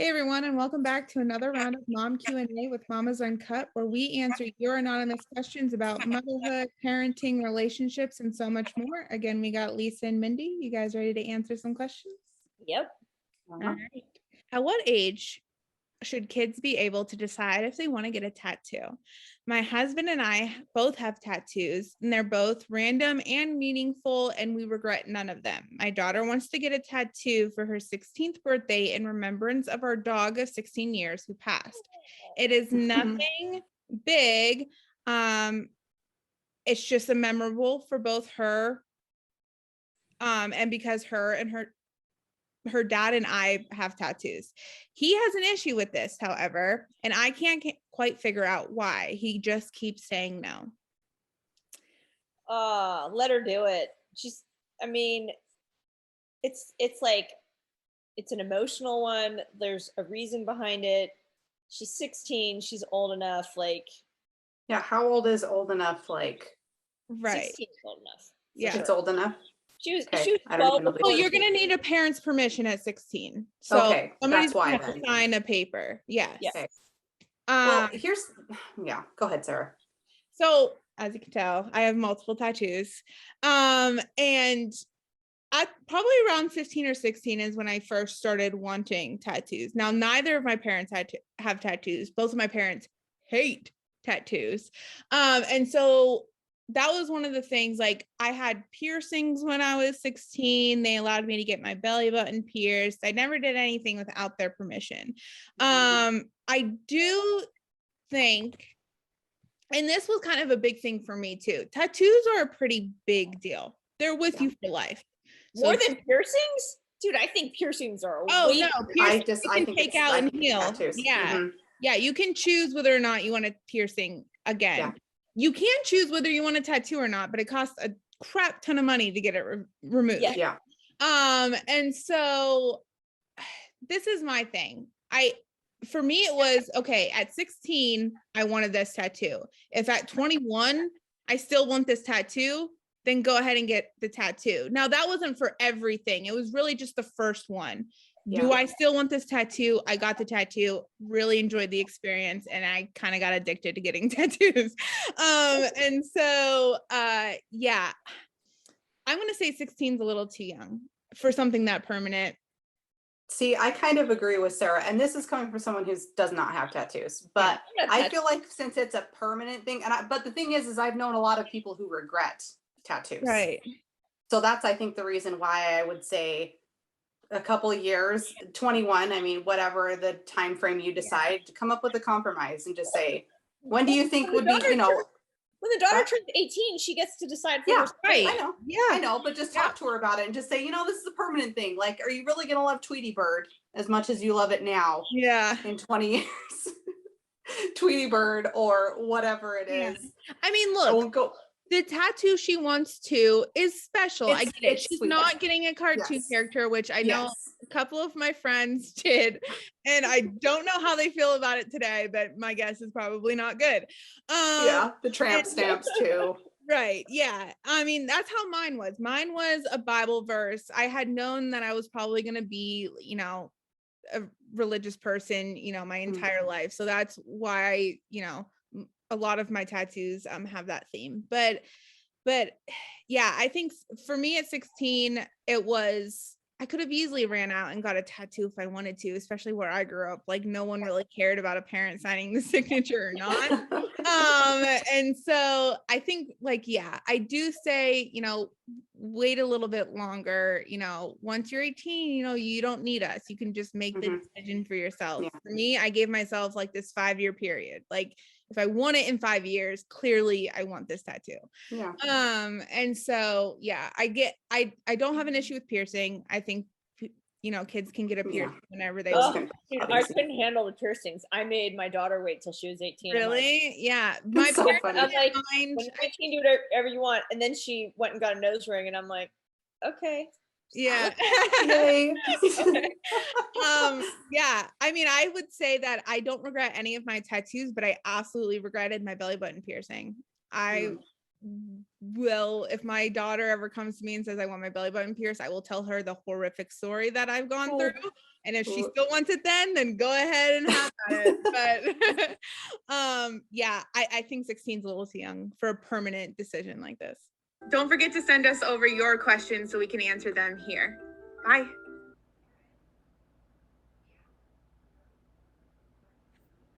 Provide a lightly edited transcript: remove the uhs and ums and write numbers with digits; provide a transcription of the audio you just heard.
Hey everyone, and welcome back to another round of Mom Q&A with Mama's Uncut, where we answer your anonymous questions about motherhood, parenting, relationships, and so much more. Again, we got Lisa and Mindy. You guys ready to answer some questions? Yep. All right. At what age should kids be able to decide if they want to get a tattoo? My husband and I both have tattoos, and they're both random and meaningful, and we regret none of them. My daughter wants to get a tattoo for her 16th birthday in remembrance of our dog of 16 years who passed. It is nothing big. It's just a memorable for both her, and because her dad and I have tattoos. He has an issue with this, however, and I can't quite figure out why. He just keeps saying no. Let her do it. It's like, it's an emotional one. There's a reason behind it. She's 16. She's old enough. Yeah, how old is old enough? Right. 16 is old enough. Yeah. It's old enough. She was Okay. 12 before. Well, you're gonna need a parent's permission at 16. So okay, somebody's that's why gonna have to sign a paper. Yes. Yeah. Okay. Well, go ahead, Sarah. So as you can tell, I have multiple tattoos. And at probably around 15 or 16 is when I first started wanting tattoos. Now, neither of my parents have tattoos. Both of my parents hate tattoos. And so that was one of the things, like I had piercings when I was 16. They allowed me to get my belly button pierced. I never did anything without their permission. I do think, and this was kind of a big thing for me too, tattoos are a pretty big deal. They're with you for life. More than piercings? Dude, I think piercings are no, I can take out and heal. Tattoos. Yeah. Yeah, you can choose whether or not you want a piercing again. Yeah. You can choose whether you want a tattoo or not, but it costs a crap ton of money to get it removed. Yeah. And so this is my thing. For me, it was okay. At 16, I wanted this tattoo. If at 21, I still want this tattoo, then go ahead and get the tattoo. Now, that wasn't for everything. It was really just the first one. Yeah. Do I still want this tattoo? I got the tattoo, really enjoyed the experience, and I kind of got addicted to getting tattoos. And so, yeah, I'm going to say 16 is a little too young for something that permanent. See, I kind of agree with Sarah, and this is coming from someone who does not have tattoos, but I feel like since it's a permanent thing, but the thing is I've known a lot of people who regret tattoos. Right. So that's, I think, the reason why I would say a couple of years, 21, I mean, whatever the time frame you decide, to come up with a compromise and just say, when do you think would be, when the daughter turns 18, she gets to decide for herself. Right. I know. Yeah. I know, but just talk to her about it and just say, this is a permanent thing. Like, are you really going to love Tweety Bird as much as you love it now? Yeah. In 20 years. Tweety Bird or whatever it is. I mean, look, the tattoo she wants to is special. I get it. She's not getting a cartoon character, which I know a couple of my friends did, and I don't know how they feel about it today, but my guess is probably not good. The tramp stamps too. Right. Yeah. I mean, that's how mine was. Mine was a Bible verse. I had known that I was probably going to be, a religious person, my entire life. So that's why, a lot of my tattoos have that theme. But yeah, I think for me at 16, I could have easily ran out and got a tattoo if I wanted to, especially where I grew up. Like, no one really cared about a parent signing the signature or not. And so I think, I do say, wait a little bit longer. Once you're 18, you don't need us. You can just make the decision for yourself. Yeah. For me, I gave myself this 5-year period. Like, if I want it in 5 years, clearly I want this tattoo. Yeah. And so, I don't have an issue with piercing. I think, kids can get a piercing whenever they want. I couldn't handle the piercings. I made my daughter wait till she was 18. Really? Yeah. My parents, I'm like, when you're 18, do whatever you want. And then she went and got a nose ring, and I'm like, okay. Yeah. Yay. Yeah. I mean, I would say that I don't regret any of my tattoos, but I absolutely regretted my belly button piercing. I will, if my daughter ever comes to me and says I want my belly button pierced, I will tell her the horrific story that I've gone through. And if she still wants it then go ahead and have it. But yeah, I think 16 is a little too young for a permanent decision like this. Don't forget to send us over your questions so we can answer them here. Bye.